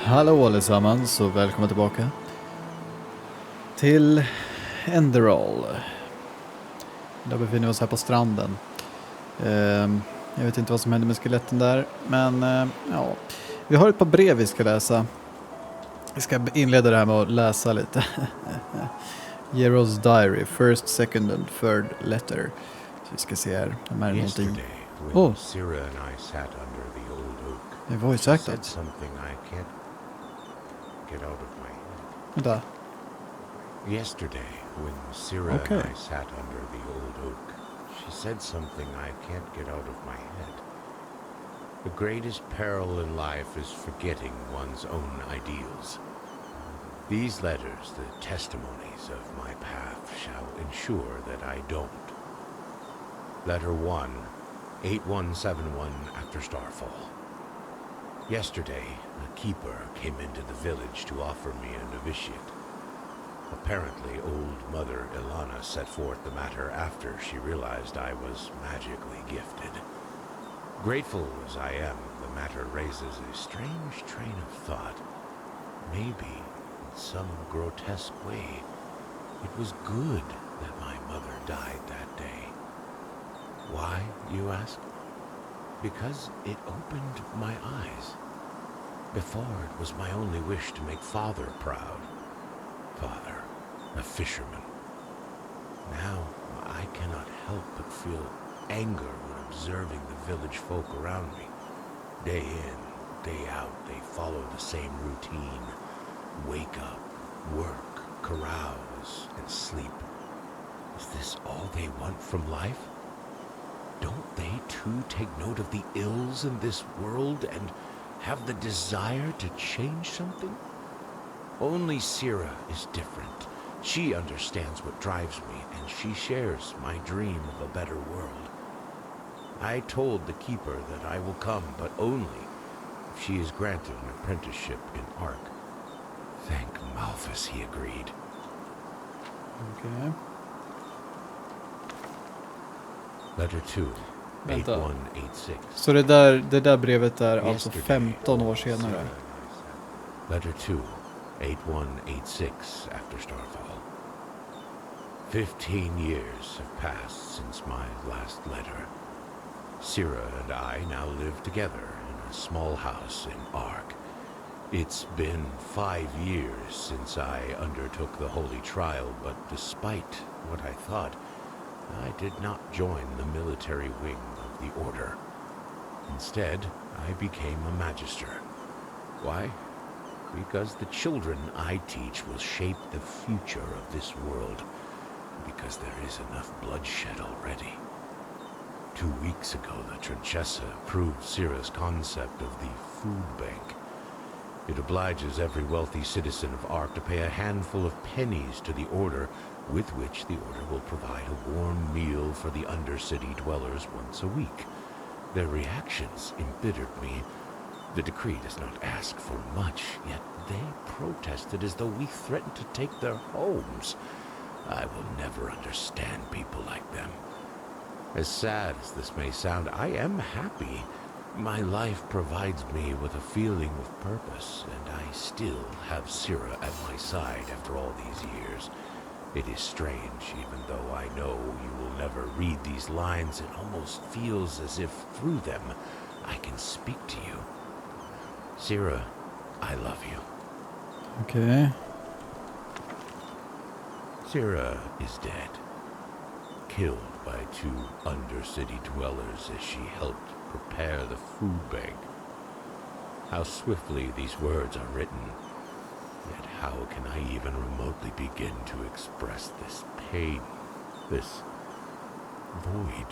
Hallå allesammans och välkomna tillbaka till Enderal. Där befinner vi oss här på stranden. Jag vet inte vad som händer med skeletten där, men ja. Vi har ett par brev vi ska läsa. Vi ska inleda det här med att läsa lite. Jero's diary, first, second and third letter. Så vi ska se här. De här är någonting. When Sira and I sat under the old oak, Det var ju she sagt said att. something I can't get out of my head. Vänta. Yesterday, when Sira and I sat under the old oak, she said something I can't get out of my head. The greatest peril in life is forgetting one's own ideals. These letters, the testimonies of my path, shall ensure that I don't. Letter 1, 8171 after starfall. Yesterday, a keeper came into the village to offer me a novitiate. Apparently, old Mother Ilana set forth the matter after she realized I was magically gifted. Grateful as I am, the matter raises a strange train of thought. Maybe, in some grotesque way, it was good that my mother died that day. Why, you ask? Because it opened my eyes. Before, it was my only wish to make Father proud. Father, a fisherman. Now, I cannot help but feel anger when observing the village folk around me. Day in, day out, they follow the same routine. Wake up, work, carouse, and sleep. Is this all they want from life? Don't they too take note of the ills in this world and have the desire to change something? Only Sira is different. She understands what drives me, and she shares my dream of a better world. I told the keeper that I will come, but only if she is granted an apprenticeship in Ark. Thank Malthus, he agreed. Okay. Letter 2, Vänta. 8186. Så det där brevet är alltså 15 år senare. Letter 2, 8186 after starfall. 15 years have passed since my last letter. Sira and I now live together in a small house in Ark. It's been 5 years since I undertook the holy trial, but despite what I thought, I did not join the military wing of the order. Instead, I became a magister. Why? Because the children I teach will shape the future of this world. Because there is enough bloodshed already. 2 weeks ago, the Trinchessa approved Sira's concept of the food bank. It obliges every wealthy citizen of Ark to pay a handful of pennies to the Order, with which the Order will provide a warm meal for the Undercity dwellers once a week. Their reactions embittered me. The decree does not ask for much, yet they protested as though we threatened to take their homes. I will never understand people like them. As sad as this may sound, I am happy. My life provides me with a feeling of purpose, and I still have Sira at my side after all these years. It is strange, even though I know you will never read these lines, it almost feels as if through them I can speak to you. Sira, I love you. Okay. Sira is dead. Killed by 2 Undercity dwellers as she helped prepare the food bank. How swiftly these words are written. Yet how can I even remotely begin to express this pain, this void?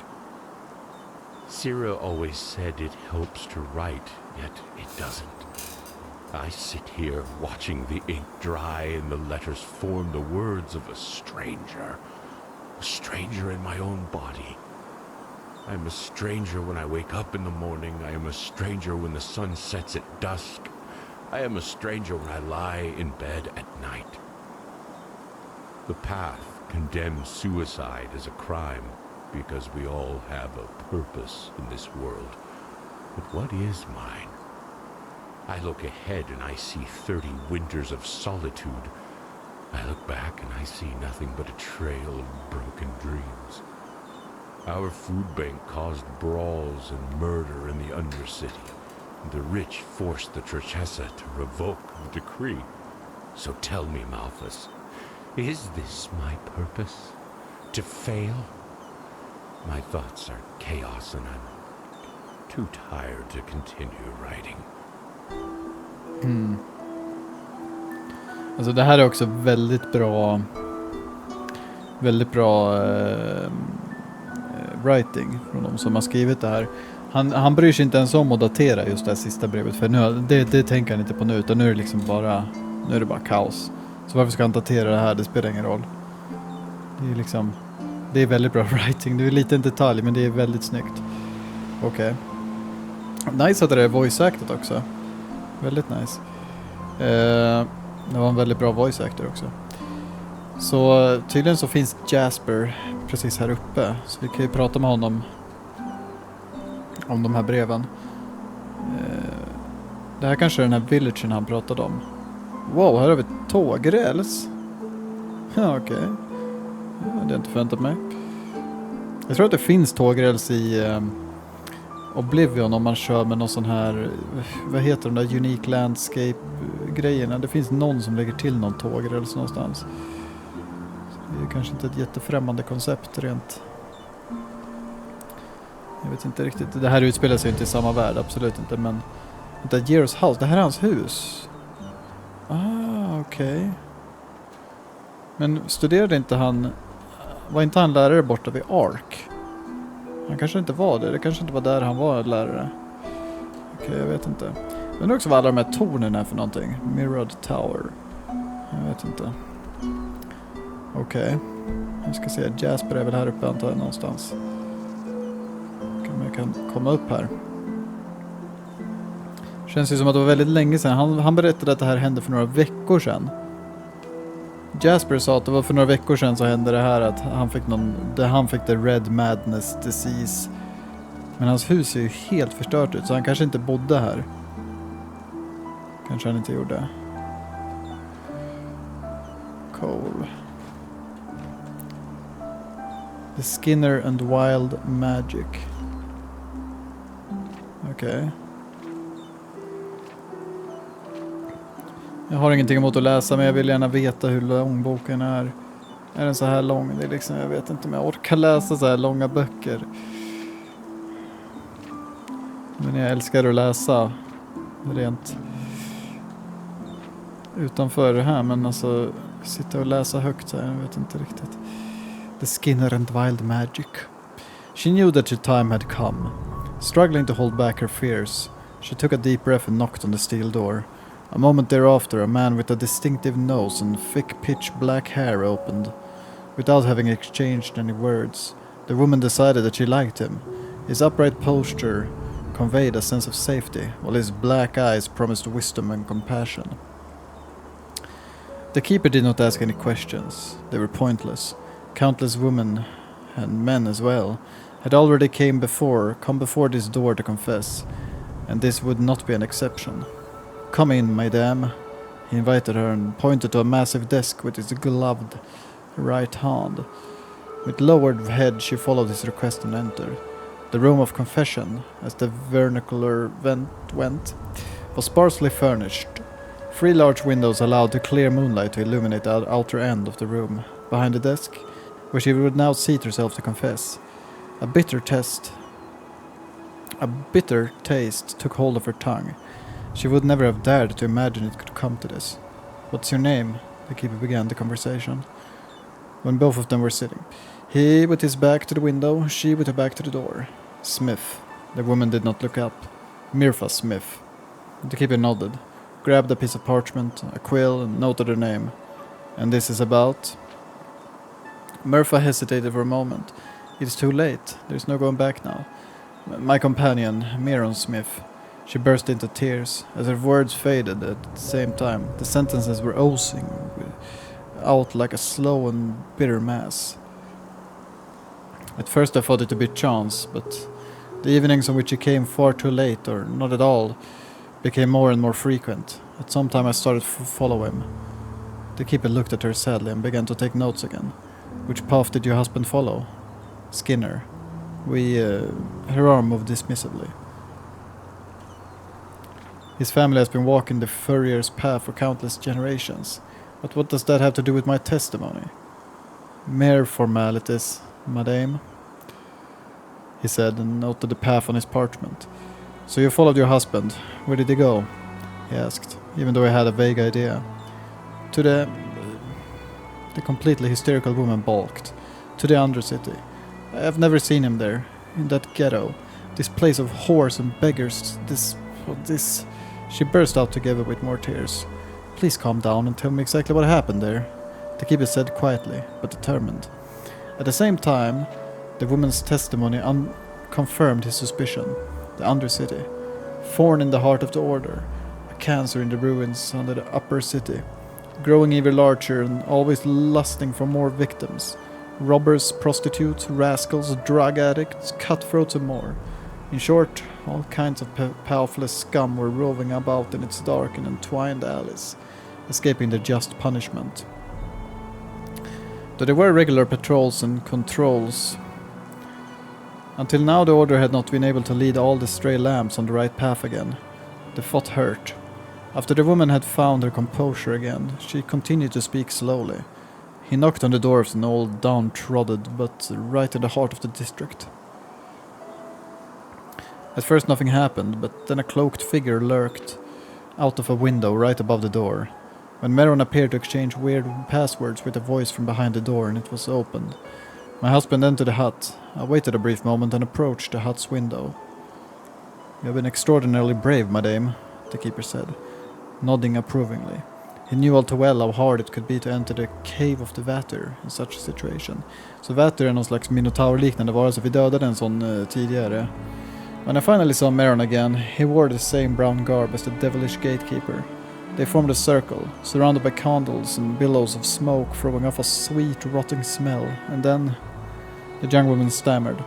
Sira always said it helps to write, yet it doesn't. I sit here watching the ink dry and the letters form the words of a stranger in my own body. I am a stranger when I wake up in the morning. I am a stranger when the sun sets at dusk. I am a stranger when I lie in bed at night. The path condemns suicide as a crime because we all have a purpose in this world. But what is mine? I look ahead and I see 30 winters of solitude. I look back and I see nothing but a trail of broken dreams. Our food bank caused brawls and murder in the Undercity. The rich forced the Trachessa to revoke the decree. So tell me, Malthus, is this my purpose? To fail? My thoughts are chaos and I'm too tired to continue writing. Alltså det här är också väldigt bra writing från de som har skrivit det här. Han bryr sig inte ens om att datera just det här sista brevet, för nu, det tänker han inte på nu, utan nu är det liksom bara kaos. Så varför ska han datera det här? Det spelar ingen roll. Det är liksom, det är väldigt bra writing. Det är lite en detalj, men det är väldigt snyggt. Okej. Nice att det är voice acted också. Väldigt nice. Det var en väldigt bra voice actor också. Så tydligen så finns Jasper precis här uppe. Så vi kan ju prata med honom om de här breven. Det här kanske är den här villagen han pratade om. Wow, här har vi tågräls. Ja, okej. Ja, det har jag inte förväntat mig. Jag tror att det finns tågräls i Oblivion om man kör med någon sån här, vad heter de där Unique Landscape-grejerna. Det finns någon som lägger till någon tågräls någonstans. Så det är kanske inte ett jättefrämmande koncept rent. Jag vet inte riktigt. Det här utspelar sig inte i samma värld, absolut inte. Men vänta, Geros house, det här är hans hus. Okej. Men studerade inte han, var inte han lärare borta vid Ark? Han kanske inte var det. Det kanske inte var där han var lärare. Okej, jag vet inte. Men också vad alla de här tornen är för någonting. Mirrored Tower. Jag vet inte. Okej. Jag ska se. Jasper är väl här uppe antar jag någonstans. Jag kan komma upp här. Känns ju som att det var väldigt länge sedan. Han berättade att det här hände för några veckor sedan. Jasper sa att det var för några veckor sedan så hände det här att han fick the Red Madness Disease. Men hans hus är ju helt förstört ut så han kanske inte bodde här. Kanske han inte gjorde. Cole. The Skinner and Wild Magic. Okej. Jag har ingenting emot att läsa, men jag vill gärna veta hur lång boken är. Är den så här lång? Det är liksom, jag vet inte om jag orkar läsa så här långa böcker. Men jag älskar att läsa rent utanför det här. Men alltså, sitta och läsa högt så här, jag vet inte riktigt. The Skinner and Wild Magic. She knew that her time had come. Struggling to hold back her fears, she took a deep breath and knocked on the steel door. A moment thereafter, a man with a distinctive nose and thick pitch black hair opened. Without having exchanged any words, the woman decided that she liked him. His upright posture conveyed a sense of safety, while his black eyes promised wisdom and compassion. The keeper did not ask any questions. They were pointless. Countless women, and men as well, had already come before this door to confess, and this would not be an exception. Come in, madame. He invited her and pointed to a massive desk with his gloved right hand. With lowered head, she followed his request and entered. The room of confession, as the vernacular went, was sparsely furnished. 3 large windows allowed the clear moonlight to illuminate the outer end of the room. Behind the desk, where she would now seat herself to confess, a bitter taste took hold of her tongue. She would never have dared to imagine it could come to this. What's your name? The keeper began the conversation, when both of them were sitting. He with his back to the window, she with her back to the door. Smith. The woman did not look up. Mirfa Smith. The keeper nodded, grabbed a piece of parchment, a quill, and noted her name. And this is about... Mirfa hesitated for a moment. It is too late. There is no going back now. My companion, Miron Smith. She burst into tears as her words faded at the same time. The sentences were oozing out like a slow and bitter mass. At first I thought it to be chance, but the evenings on which she came far too late, or not at all, became more and more frequent. At some time I started to follow him. The keeper looked at her sadly and began to take notes again. Which path did your husband follow? Skinner. Her arm moved dismissively. His family has been walking the furrier's path for countless generations. But what does that have to do with my testimony? Mere formalities, madame, he said, and noted the path on his parchment. So you followed your husband. Where did he go? He asked, even though he had a vague idea. To the completely hysterical woman balked. To the Undercity. I have never seen him there. In that ghetto. This place of whores and beggars. This... She burst out together with more tears. Please calm down and tell me exactly what happened there. The keeper said quietly, but determined. At the same time, the woman's testimony confirmed his suspicion. The Undercity. Thorn in the heart of the order. A cancer in the ruins under the upper city. Growing ever larger and always lusting for more victims. Robbers, prostitutes, rascals, drug addicts, cutthroats and more. In short, all kinds of powerful scum were roving about in its dark and entwined alleys, escaping their just punishment. Though there were regular patrols and controls, until now the order had not been able to lead all the stray lambs on the right path again. The thought hurt. After the woman had found her composure again, she continued to speak slowly. He knocked on the door of an old, downtrodden, but right in the heart of the district. At first nothing happened, but then a cloaked figure lurked out of a window right above the door. When Meron appeared to exchange weird passwords with a voice from behind the door, and it was opened. My husband entered the hut. I waited a brief moment and approached the hut's window. You have been extraordinarily brave, madame, the keeper said, nodding approvingly. He knew all too well how hard it could be to enter the cave of the Vater in such a situation. Så Vater är någon slags minotaur-liknande varelse. Vi dödade en sån tidigare. When I finally saw Meron again, he wore the same brown garb as the devilish gatekeeper. They formed a circle, surrounded by candles and billows of smoke throwing off a sweet, rotting smell, and then... The young woman stammered.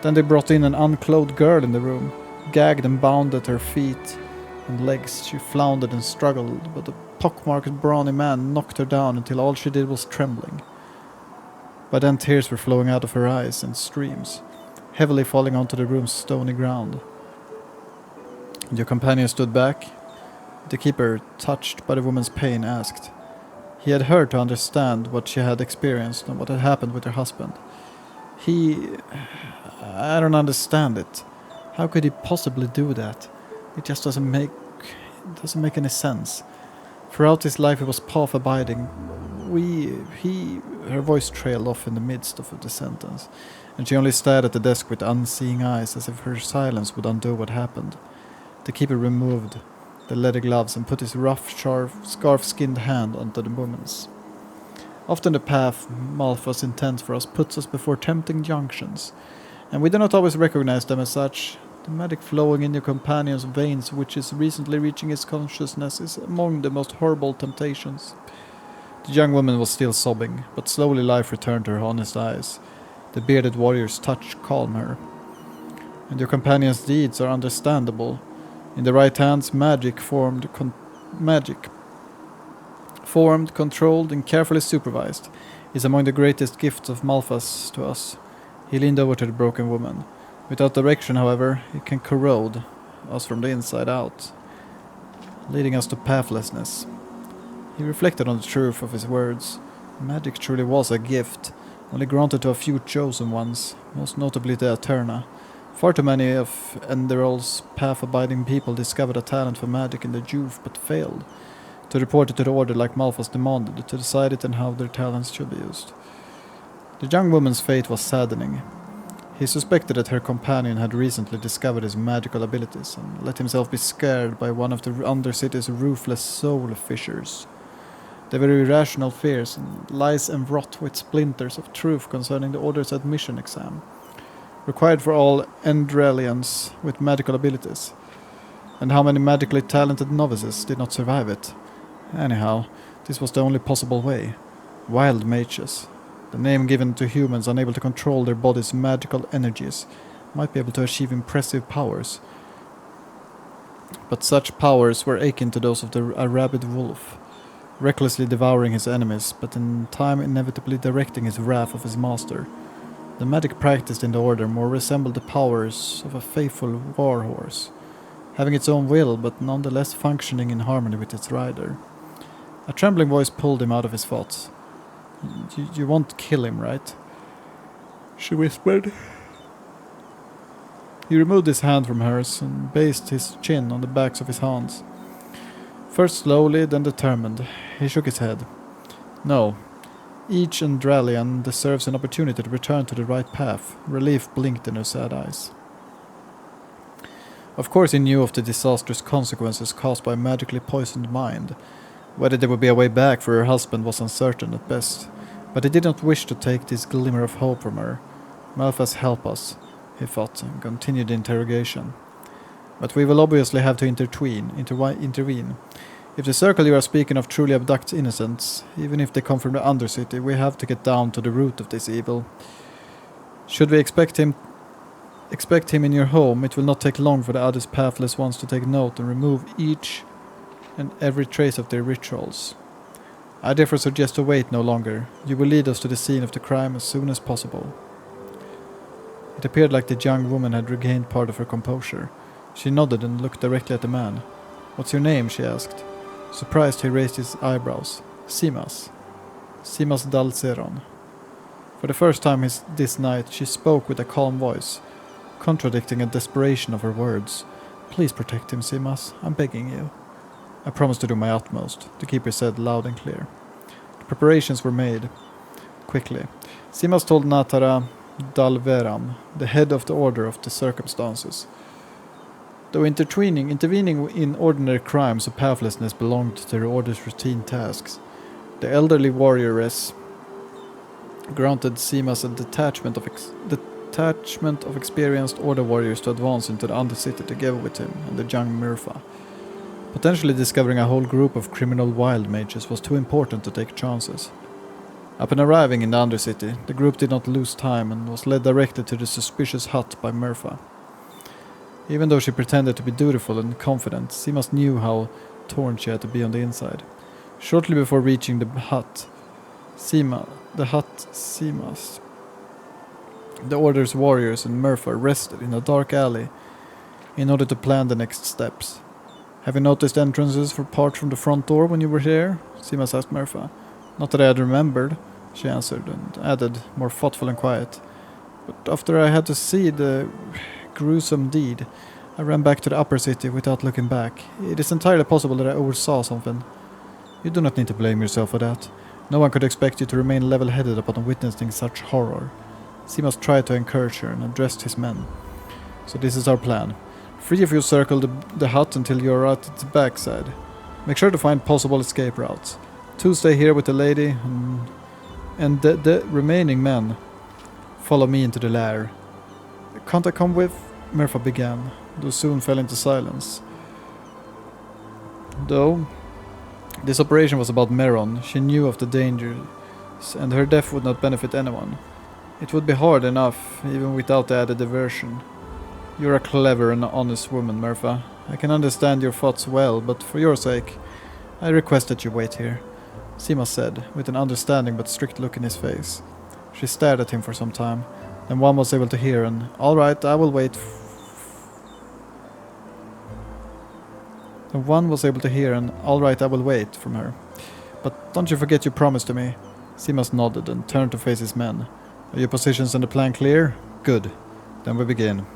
Then they brought in an unclothed girl in the room, gagged and bound at her feet and legs. She floundered and struggled, but the pockmarked brawny man knocked her down until all she did was trembling. By then tears were flowing out of her eyes in streams, heavily falling onto the room's stony ground. Your companion stood back. The keeper, touched by the woman's pain, asked. He had heard to understand what she had experienced and what had happened with her husband. I don't understand it. How could he possibly do that? It just doesn't make any sense. Throughout his life he was path-abiding. Her voice trailed off in the midst of the sentence, and she only stared at the desk with unseeing eyes as if her silence would undo what happened. The keeper removed the leather gloves and put his rough, scarf-skinned hand onto the woman's. Often the path Malfa's intends for us puts us before tempting junctions, and we do not always recognize them as such. The magic flowing in your companion's veins, which is recently reaching his consciousness, is among the most horrible temptations. The young woman was still sobbing, but slowly life returned to her honest eyes. The bearded warrior's touch calmed her. And your companion's deeds are understandable. In the right hands, magic formed, controlled, and carefully supervised, is among the greatest gifts of Malphas to us. He leaned over to the broken woman. Without direction, however, it can corrode us from the inside out, leading us to pathlessness. He reflected on the truth of his words. Magic truly was a gift, only granted to a few chosen ones, most notably the Eterna. Far too many of Enderal's path-abiding people discovered a talent for magic in their youth, but failed to report it to the order like Malphas demanded, to decide it and how their talents should be used. The young woman's fate was saddening. He suspected that her companion had recently discovered his magical abilities and let himself be scared by one of the Undercity's ruthless soul fishers. They were irrational fears and lies enwrought with splinters of truth concerning the Order's admission exam, required for all Enderalians with magical abilities. And how many magically talented novices did not survive it? Anyhow, this was the only possible way. Wild mages, the name given to humans unable to control their body's magical energies, might be able to achieve impressive powers. but such powers were akin to those of a rabid wolf, recklessly devouring his enemies, but in time inevitably directing his wrath of his master. The magic practiced in the order more resembled the powers of a faithful warhorse, having its own will but nonetheless functioning in harmony with its rider. A trembling voice pulled him out of his thoughts. You won't kill him, right? She whispered. He removed his hand from hers and based his chin on the backs of his hands. First slowly, then determined, he shook his head. No. Each Enderalian deserves an opportunity to return to the right path. Relief blinked in her sad eyes. Of course he knew of the disastrous consequences caused by a magically poisoned mind. Whether there would be a way back for her husband was uncertain at best, but he did not wish to take this glimmer of hope from her. Malphas, help us, he thought, and continued the interrogation. But we will obviously have to intervene. If the circle you are speaking of truly abducts innocents, even if they come from the Undercity, we have to get down to the root of this evil. Should we expect him in your home, it will not take long for the others pathless ones to take note and remove each and every trace of their rituals. I therefore suggest to wait no longer. You will lead us to the scene of the crime as soon as possible. It appeared like the young woman had regained part of her composure. She nodded and looked directly at the man. What's your name? She asked. Surprised, he raised his eyebrows. Simas. Simas Dalceron. For the first time this night, she spoke with a calm voice, contradicting a desperation of her words. Please protect him, Simas. I'm begging you. I promise to do my utmost, the keeper said loud and clear. The preparations were made. Quickly. Simas told Natara Dalveram, the head of the Order, of the circumstances. Though intervening in ordinary crimes of pathlessness belonged to the Order's routine tasks, the elderly warrioress granted Simas a detachment of experienced Order warriors to advance into the Undercity together with him and the young Murpha. Potentially discovering a whole group of criminal wild mages was too important to take chances. Upon arriving in the Undercity, the group did not lose time and was led directly to the suspicious hut by Murpha. Even though she pretended to be dutiful and confident, Simas knew how torn she had to be on the inside. Shortly before reaching the hut, Simas, the Order's warriors and Murpha rested in a dark alley in order to plan the next steps. Have you noticed entrances apart from the front door when you were here? Simas asked Murpha. Not that I had remembered, she answered, and added, more thoughtful and quiet. But after I had to see the gruesome deed, I ran back to the upper city without looking back. It is entirely possible that I oversaw something. You do not need to blame yourself for that. No one could expect you to remain level-headed upon witnessing such horror. Simas tried to encourage her and addressed his men. So this is our plan. 3 of you circle the hut until you are at its backside. Make sure to find possible escape routes. 2 stay here with the lady, and the remaining men follow me into the lair. Can't I come with? Murpha began, though soon fell into silence. Though this operation was about Meron, she knew of the dangers, and her death would not benefit anyone. It would be hard enough, even without the added diversion. You're a clever and honest woman, Murpha. I can understand your thoughts well, but for your sake, I request that you wait here, Simas said, with an understanding but strict look in his face. She stared at him for some time, then one was able to hear an, "All right, I will wait." From her. But don't you forget your promise to me. Simas nodded and turned to face his men. Are your positions and the plan clear? Good. Then we begin.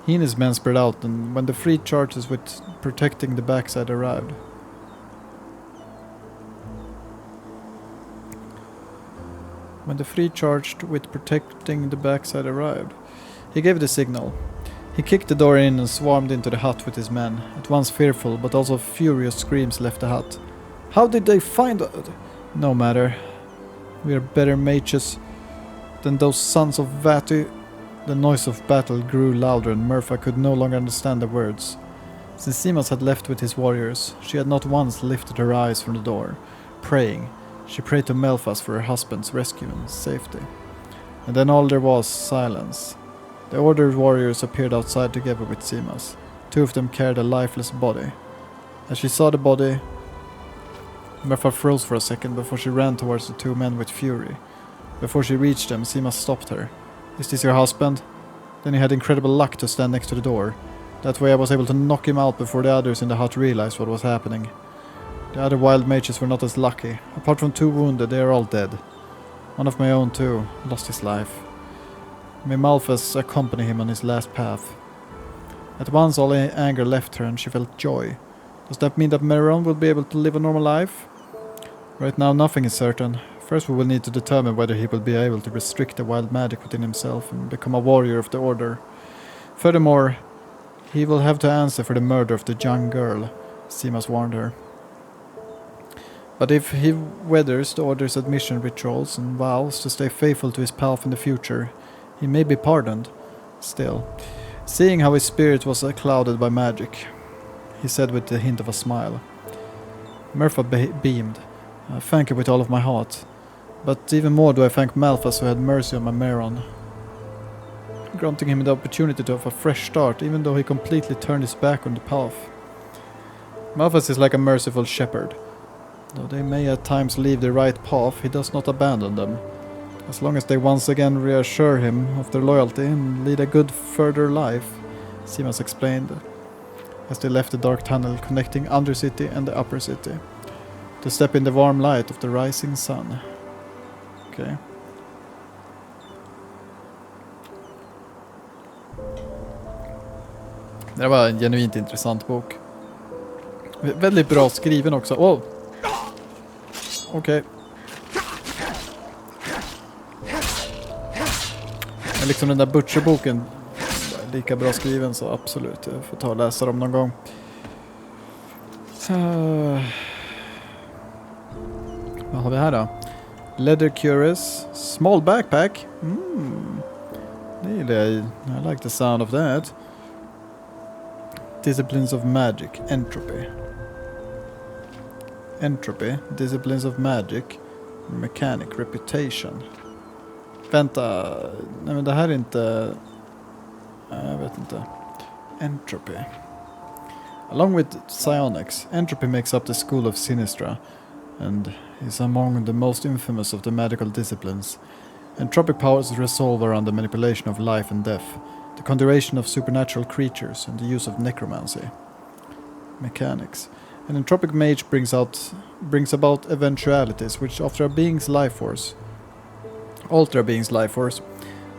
He and his men spread out, and when the 3 charges with protecting the backside arrived, he gave the signal. He kicked the door in and swarmed into the hut with his men. At once fearful, but also furious screams left the hut. How did they find it? No matter. We are better mages than those sons of Vati. The noise of battle grew louder and Murpha could no longer understand the words. Since Simas had left with his warriors, she had not once lifted her eyes from the door. Praying, she prayed to Melphas for her husband's rescue and safety. And then all there was silence. The Order warriors appeared outside together with Simas. Two of them carried a lifeless body. As she saw the body, Murpha froze for a second before she ran towards the two men with fury. Before she reached them, Seema stopped her. "Is this your husband?" Then he had incredible luck to stand next to the door. That way I was able to knock him out before the others in the hut realized what was happening. The other wild mages were not as lucky. Apart from 2 wounded, they are all dead. One of my own too lost his life. May Malphas accompany him on his last path. At once all anger left her and she felt joy. Does that mean that Meron will be able to live a normal life? Right now nothing is certain. First we will need to determine whether he will be able to restrict the wild magic within himself and become a warrior of the Order. Furthermore, he will have to answer for the murder of the young girl, Seamus warned her. But if he weathers the Order's admission rituals and vows to stay faithful to his path in the future, he may be pardoned. Still, seeing how his spirit was clouded by magic, he said with the hint of a smile. Murpha beamed. "I thank you with all of my heart. But even more do I thank Malphas who had mercy on my Meron, granting him the opportunity to have a fresh start even though he completely turned his back on the path. Malphas is like a merciful shepherd. Though they may at times leave the right path, he does not abandon them. As long as they once again reassure him of their loyalty and lead a good further life," Seamus explained, as they left the dark tunnel connecting Undercity and the Upper City, to step in the warm light of the rising sun. Okay. Det var en genuint intressant bok. Väldigt bra skriven också. Åh! Okej. Liksom den där Butcher-boken, lika bra skriven, så absolut, jag får ta och läsa dem någon gång. Vad har vi här då? Leather Curious, small backpack. Det gillar jag. I like the sound of that. Disciplines of Magic, Entropy. Entropy, Disciplines of Magic, Mechanic, Reputation. Vänta, nej men det här är inte... Jag vet inte. Entropy. Along with psionics, entropy makes up the school of Sinistra and is among the most infamous of the magical disciplines. Entropic powers resolve around the manipulation of life and death, the conjuration of supernatural creatures, and the use of necromancy. Mechanics. An entropic mage brings about eventualities which alter a being's life force.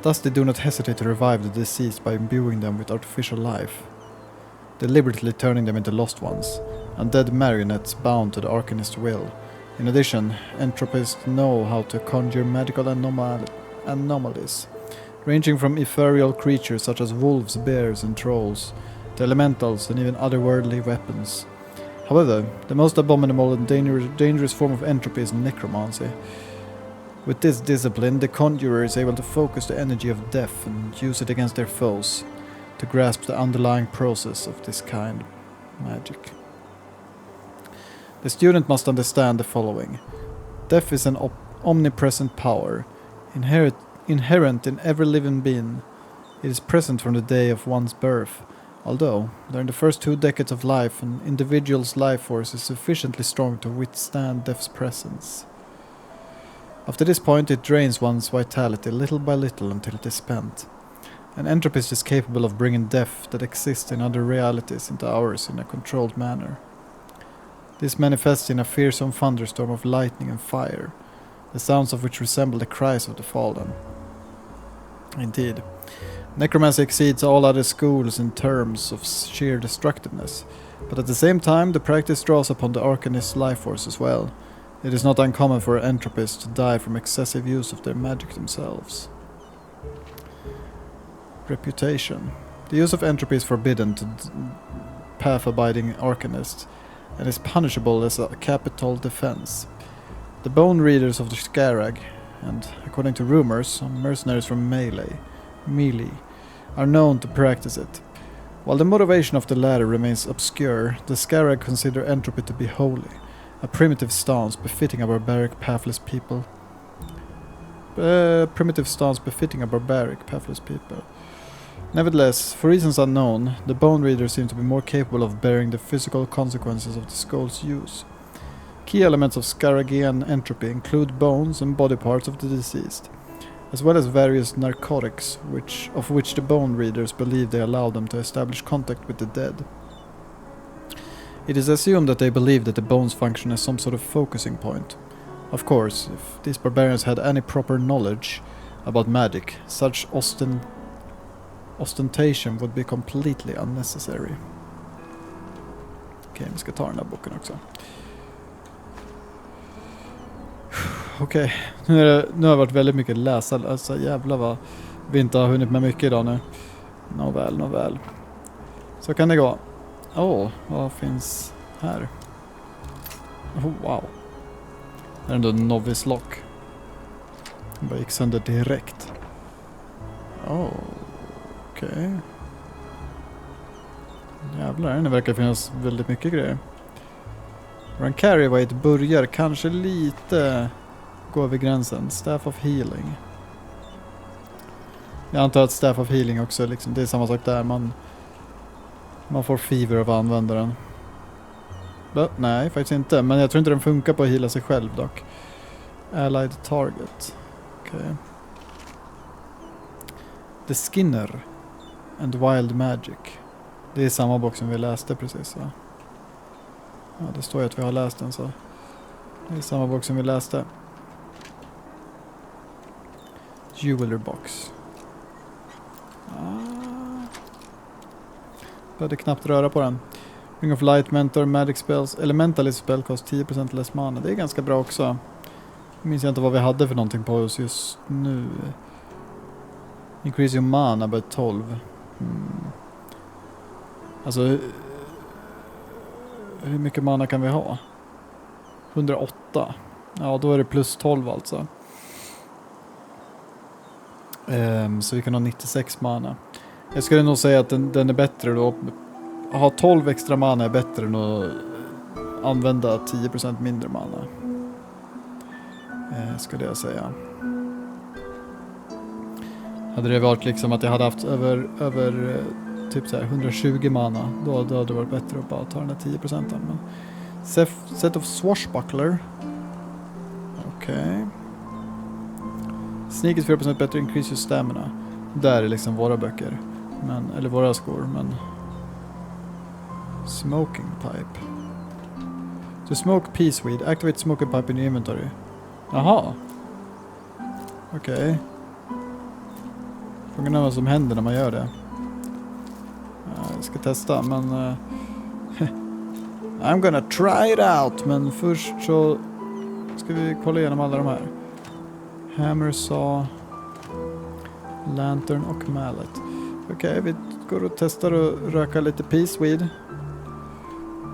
Thus they do not hesitate to revive the deceased by imbuing them with artificial life, deliberately turning them into lost ones, undead marionettes bound to the Arcanist's will. In addition, entropists know how to conjure magical anomalies, ranging from ethereal creatures such as wolves, bears, and trolls, to elementals and even otherworldly weapons. However, the most abominable and dangerous form of entropy is necromancy. With this discipline, the conjurer is able to focus the energy of death and use it against their foes, to grasp the underlying process of this kind of magic. The student must understand the following. Death is an omnipresent power, inherent in every living being. It is present from the day of one's birth, although, during the first 2 decades of life, an individual's life force is sufficiently strong to withstand death's presence. After this point, it drains one's vitality little by little until it is spent. An entropist is capable of bringing death that exists in other realities into ours in a controlled manner. This manifests in a fearsome thunderstorm of lightning and fire, the sounds of which resemble the cries of the fallen. Indeed, necromancy exceeds all other schools in terms of sheer destructiveness, but at the same time the practice draws upon the Arcanist's life force as well. It is not uncommon for entropists to die from excessive use of their magic themselves. Reputation. The use of entropy is forbidden to path-abiding Arcanists, and is punishable as a capital defense. The bone readers of the Scarag, and, according to rumors, some mercenaries from Melee, are known to practice it. While the motivation of the latter remains obscure, the Scarag consider entropy to be holy, a primitive stance befitting a barbaric, pathless people. Nevertheless, for reasons unknown, the bone readers seem to be more capable of bearing the physical consequences of the skull's use. Key elements of Scaragean entropy include bones and body parts of the deceased, as well as various narcotics, of which the bone readers believe they allow them to establish contact with the dead. It is assumed that they believe that the bones function as some sort of focusing point. Of course, if these barbarians had any proper knowledge about magic, such ostentation would be completely unnecessary. Okej, vi ska ta den där boken också. Okej, nu har det varit väldigt mycket läsa. Alltså jävlar vad vi inte har hunnit med mycket idag nu. Nåväl. Så kan det gå. Vad finns här? Wow. Det är ändå en novice lock. Den bara gick sönder direkt. Okej. Jävlar, det verkar finnas väldigt mycket grejer. Run carry weight börjar kanske lite gå över gränsen. Staff of healing. Jag antar att Staff of healing också liksom, det är samma sak där. Man får fever av att använda den. Nej, faktiskt inte. Men jag tror inte den funkar på att heala sig själv dock. Allied target. Okej. The Skinner and Wild Magic. Det är samma bok som vi läste precis, va? Ja, det står ju att vi har läst den, så det är samma bok som vi läste. Jeweler box. Behövde knappt röra på den. Ring of Light, Mentor, Magic Spells, Elementalist Spell kost 10% less mana. Det är ganska bra också. Minns jag inte vad vi hade för någonting på oss just nu. Increase your mana by 12. Alltså hur mycket mana kan vi ha? 108. Ja, då är det plus 12 alltså. Så vi kan ha 96 mana. Jag skulle nog säga att den är bättre då. Att ha 12 extra mana är bättre än att använda 10% mindre mana. Skulle jag säga. Hade det varit liksom att jag hade haft över typ så här 120 mana, då hade det varit bättre att bara ta den där 10%. Men set of swashbuckler. Okej. Sneak is 4% bättre, increase your stamina. Där är liksom våra böcker. Eller våra skor, men smoking pipe. To smoke peaceweed, activate smoking pipe in your inventory. Jaha. Okej. Frågan är vad som händer när man gör det. Jag ska testa, men I'm gonna try it out. Men först så ska vi kolla igenom alla de här. Hammer, saw, lantern och mallet. Okej, vi går och testar och röka lite peaceweed.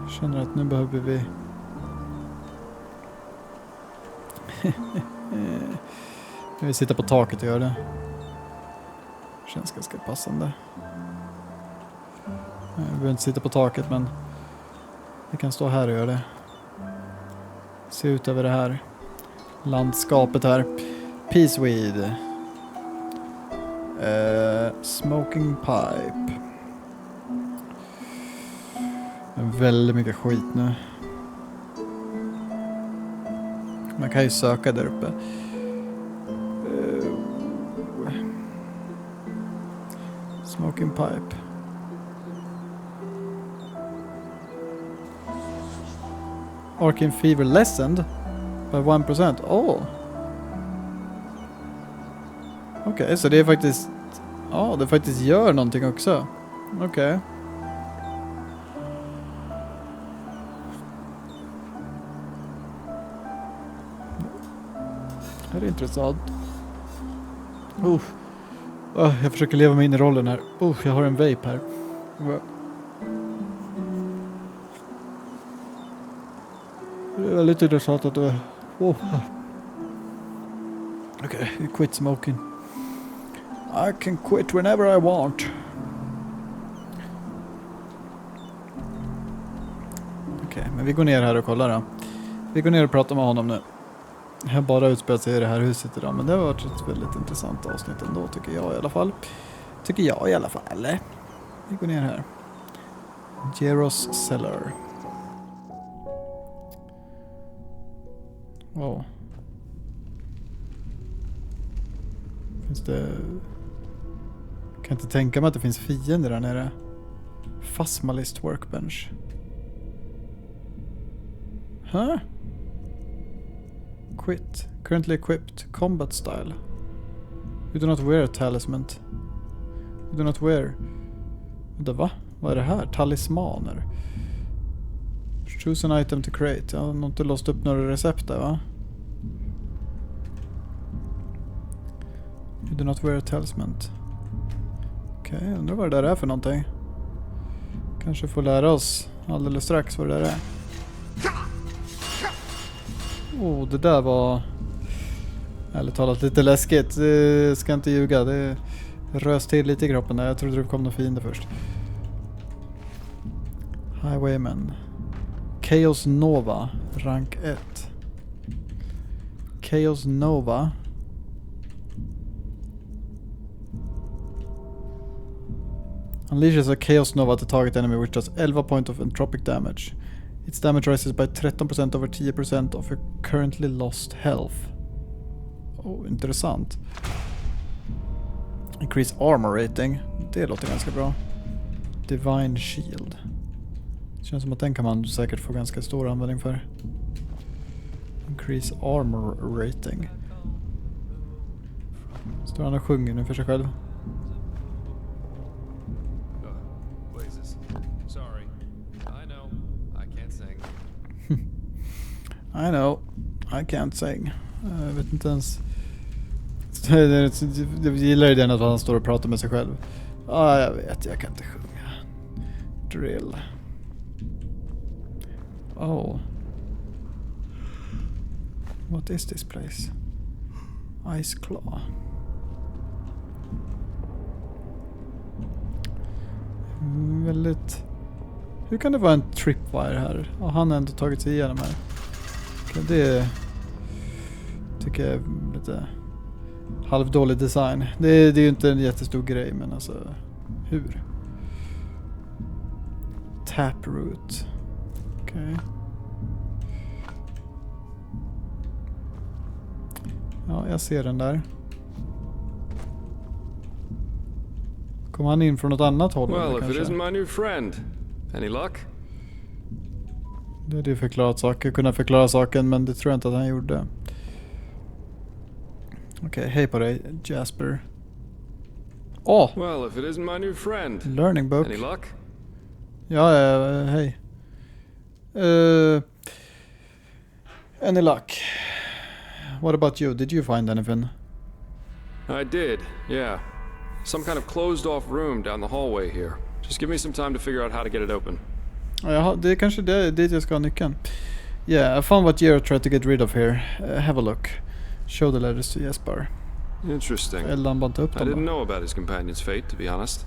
Känner att nu behöver vi vi sitter på taket och gör det. Känns ganska passande. Vi behöver inte sitta på taket, men vi kan stå här och göra det. Se ut över det här landskapet här. Peaceweed. Smoking pipe. Väldigt mycket skit nu. Man kan ju söka där uppe. Smoking pipe. Arcane fever lessened by 1%. Okej, så det är faktiskt... det faktiskt gör någonting också. Okej. Det är intressant. Jag försöker leva mig in i rollen här. Jag har en vape här. Det är väldigt intressant att du... Okej, quit smoking. I can quit whenever I want. Okej, men vi går ner här och kollar då. Vi går ner och pratar med honom nu. Jag har bara utspelat sig i det här huset idag, men det har varit ett väldigt intressant avsnitt ändå, tycker jag i alla fall. Tycker jag i alla fall. Vi går ner här. Jeros Cellar. Wow. Finns det... Kan inte tänka mig att det finns fiender där nere. Phasmalist workbench. Huh? Quit. Currently equipped. Combat style. You do not wear a talisman. You do not wear... Va? Vad är det här? Talismaner. Choose an item to create. Jag har nog inte låst upp några recept där, va? You do not wear a talisman. Okej, jag undrar vad det där är för någonting. Kanske får lära oss alldeles strax vad det där är. Det där var... ärligt talat lite läskigt. Det ska inte ljuga. Det rös till lite i kroppen där. Jag trodde det kom någon fiende först. Highwayman. Chaos Nova. Rank 1. Chaos Nova. Unleashes a Chaos Nova to target enemy which does 11 points of entropic damage. Its damage rises by 13% over 10% of your currently lost health. Intressant. Increase armor rating. Det låter ganska bra. Divine Shield. Känns som att den kan man säkert få ganska stor användning för. Increase armor rating. Står han och sjunger nu för sig själv. I know, I can't sing. Jag vet inte ens. Jag gillar ju den att han står och pratar med sig själv. Jag vet, jag kan inte sjunga. Drill. What is this place? Ice Claw. Väldigt... Hur kan det vara en tripwire här? Och han har ändå tagit sig igenom här. Det tycker jag är lite halvdålig design. Det är ju inte en jättestor grej, men alltså hur? Taproot. Okej. Ja, jag ser den där. Kommer han in från något annat håll? Well, if it isn't my new friend. Any luck? Det hade ju förklarat saker, kunna förklara saken, men det tror jag inte att han gjorde. Okej, hej på dig, Jasper. Well, if it isn't my new friend. Learning book. Any luck? Ja, hej. Any luck? What about you? Did you find anything? I did, yeah. Some kind of closed off room down the hallway here. Just give me some time to figure out how to get it open. Jaha, det är kanske dit jag ska ha nyckeln. Yeah, I found what Jero tried to get rid of here. Have a look. Show the letters to Jesper. Interesting. Eldan bara inte upp I dem. didn't know about his companion's fate, to be honest.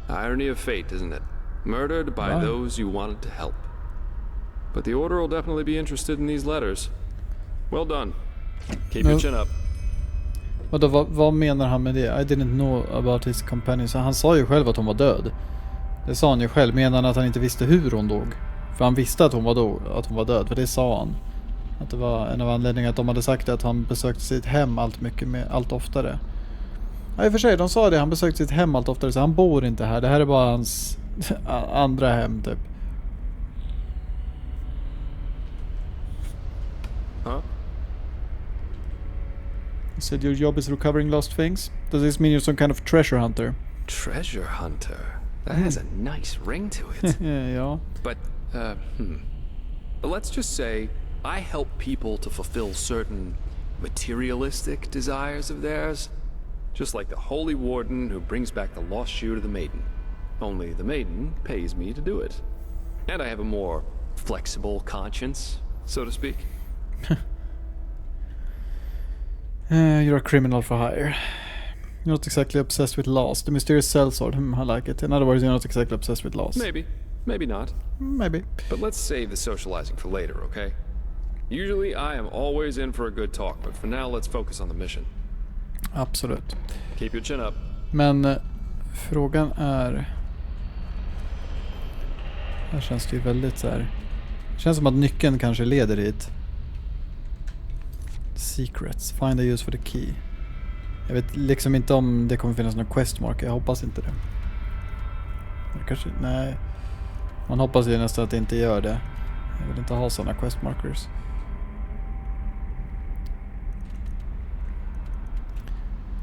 Irony of fate, isn't it? Murdered by those you wanted to help. But the Order will definitely be interested in these letters. Well done. Keep your chin up. Vad menar han med det? I didn't know about his companion. Så han sa ju själv att hon var död. Det sa han ju själv. Menar han att han inte visste hur hon dog? För han visste att hon var död. För det sa han. Att det var en av anledningarna att de hade sagt att han besökte sitt hem allt oftare. Ja, i och för sig, de sa det. Han besökte sitt hem allt oftare. Så han bor inte här. Det här är bara hans andra hem typ. Huh? You said your job is recovering lost things? Does this mean you're some kind of treasure hunter? Treasure hunter? That has a nice ring to it. Ja. But, let's just say I help people to fulfill certain materialistic desires of theirs. Just like the Holy Warden who brings back the lost shoe to the maiden. Only the maiden pays me to do it. And I have a more flexible conscience, so to speak. You're a criminal for hire. You're not exactly obsessed with loss. The mysterious sellsword, I like it. In other words, you're not exactly obsessed with loss. Maybe. Maybe not. Maybe. But let's save the socializing for later, okay? Usually I am always in for a good talk, but for now let's focus on the mission. Absolut. Keep your chin up. Men frågan är... Här känns det ju väldigt så här... Det känns som att nyckeln kanske leder hit. Secrets. Find a use for the key. Jag vet liksom inte om det kommer finnas någon questmark. Jag hoppas inte det. Kanske... Nej. Man hoppas ju nästan att det inte gör det. Jag vill inte ha sådana questmarkers.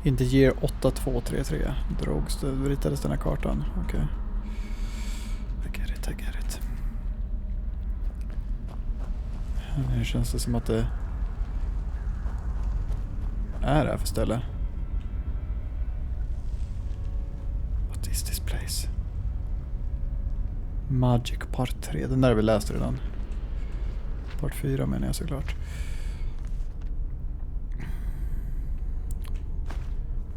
Inte ger 8233. Drogs, det ritades den här kartan. Okej. Okay. I get it. Nu känns det som att det är här för ställe. What is this place? Magic part 3. Den där vi läste redan. Part 4 menar jag såklart.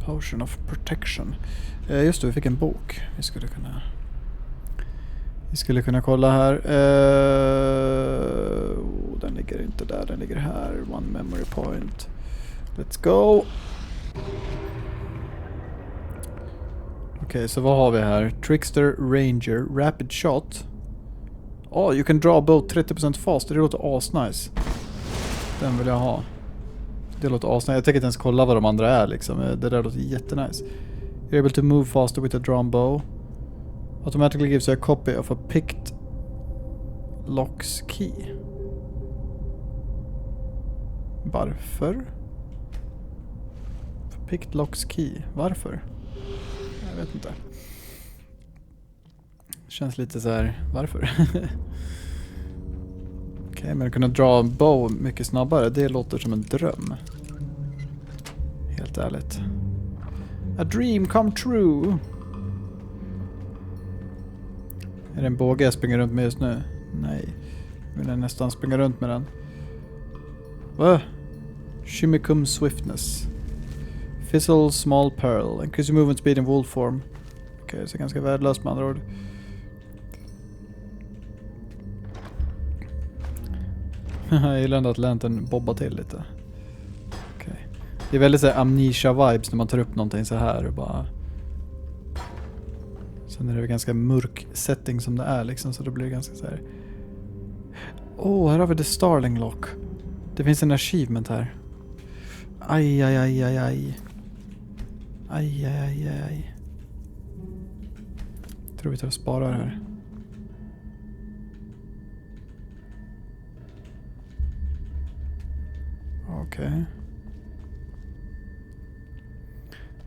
Potion of protection. Just det, vi fick en bok. Vi skulle kunna kolla här. Den ligger inte där, den ligger här. One memory point. Let's go! Okej, så vad har vi här? Trickster, Ranger, Rapid Shot. You can draw a bow 30% fast. Det låter asnice. Den vill jag ha. Det låter asnice. Jag tänker inte ens kolla vad de andra är liksom. Det där låter jättenice. You're able to move faster with a drawn bow. Automatically gives you a copy of a picked lock's key. Varför? Picked lock's key. Varför? Jag vet inte. Känns lite så här. Varför? Okej, men att kunna dra en bow mycket snabbare, det låter som en dröm. Helt ärligt. A dream come true. Är det en båge jag springer runt med just nu? Nej. Jag vill nästan springa runt med den. Va? Shimicum swiftness. Fizzle small pearl. Increase your movement speed in wolf form. Okej, så ganska värdelöst med andra ord. Jag gillar ändå att lantern bobbar till lite. Okej. Det är väldigt så här amnesia-vibes när man tar upp någonting så här och bara... Sen är det ganska mörk setting som det är liksom, så då blir det ganska så här... här har vi The Starling Lock. Det finns en achievement här. Aj. Tror vi tar och sparar här. Okej.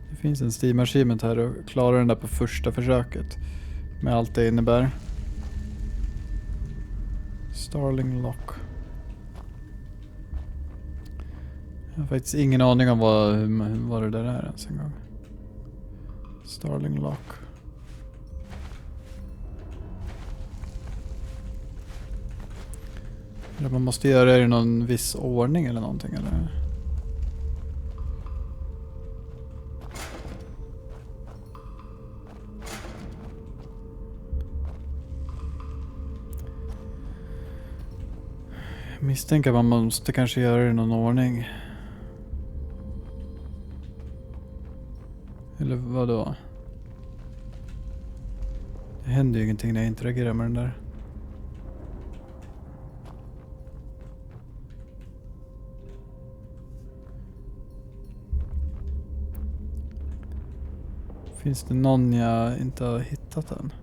Det finns en Steam achievement här och klarar den där på första försöket. Med allt det innebär. Starling Lock. Jag har faktiskt ingen aning om vad det där är ens en gång. Starling Lock. Eller man måste göra det i någon viss ordning eller någonting, eller? Jag misstänker att man måste kanske göra det i någon ordning. Eller vad då? Det händer ju ingenting när jag interagerar med den där. Finns det någon jag inte har hittat än?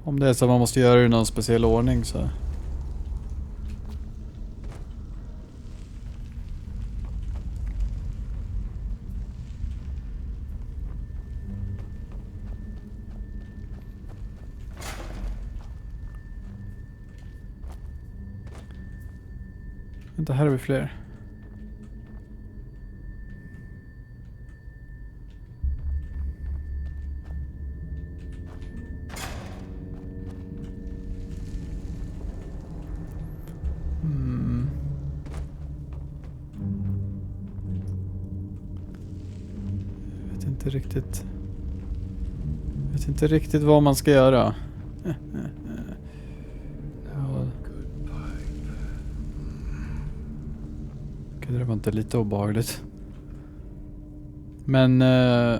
Om det är så att man måste göra det i någon speciell ordning så... Vänta, här har vi fler. Jag vet inte riktigt vad man ska göra. Det var inte lite obehagligt. Men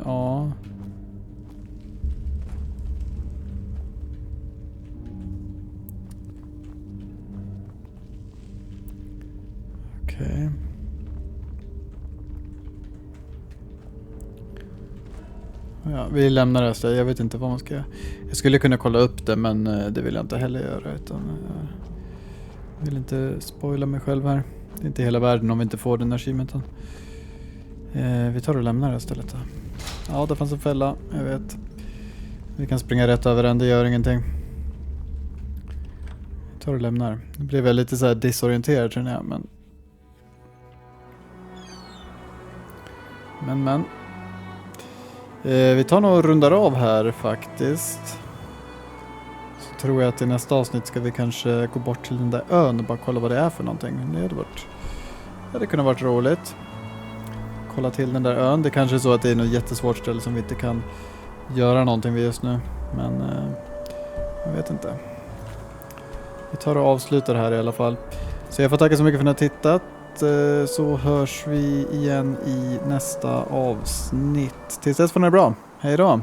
ja. Okej. Ja, vi lämnar det. Jag vet inte vad man ska göra. Jag skulle kunna kolla upp det, men det vill jag inte heller göra. Utan jag vill inte spoila mig själv här. Det är inte hela världen om vi inte får den achievementen. Vi tar och lämnar det istället. Ja, det fanns en fälla. Jag vet. Vi kan springa rätt över den. Det gör ingenting. Vi tar och lämnar. Det blev väl lite så här disorienterad tror jag. Men. Vi tar nog och rundar av här faktiskt. Så tror jag att i nästa avsnitt ska vi kanske gå bort till den där ön och bara kolla vad det är för någonting. Det hade kunnat varit roligt. Kolla till den där ön. Det kanske är så att det är något jättesvårt ställe som vi inte kan göra någonting vid just nu. Men jag vet inte. Vi tar och avslutar här i alla fall. Så jag får tacka så mycket för att ni har tittat. Så hörs vi igen i nästa avsnitt. Tills dess får ni det bra. Hej då!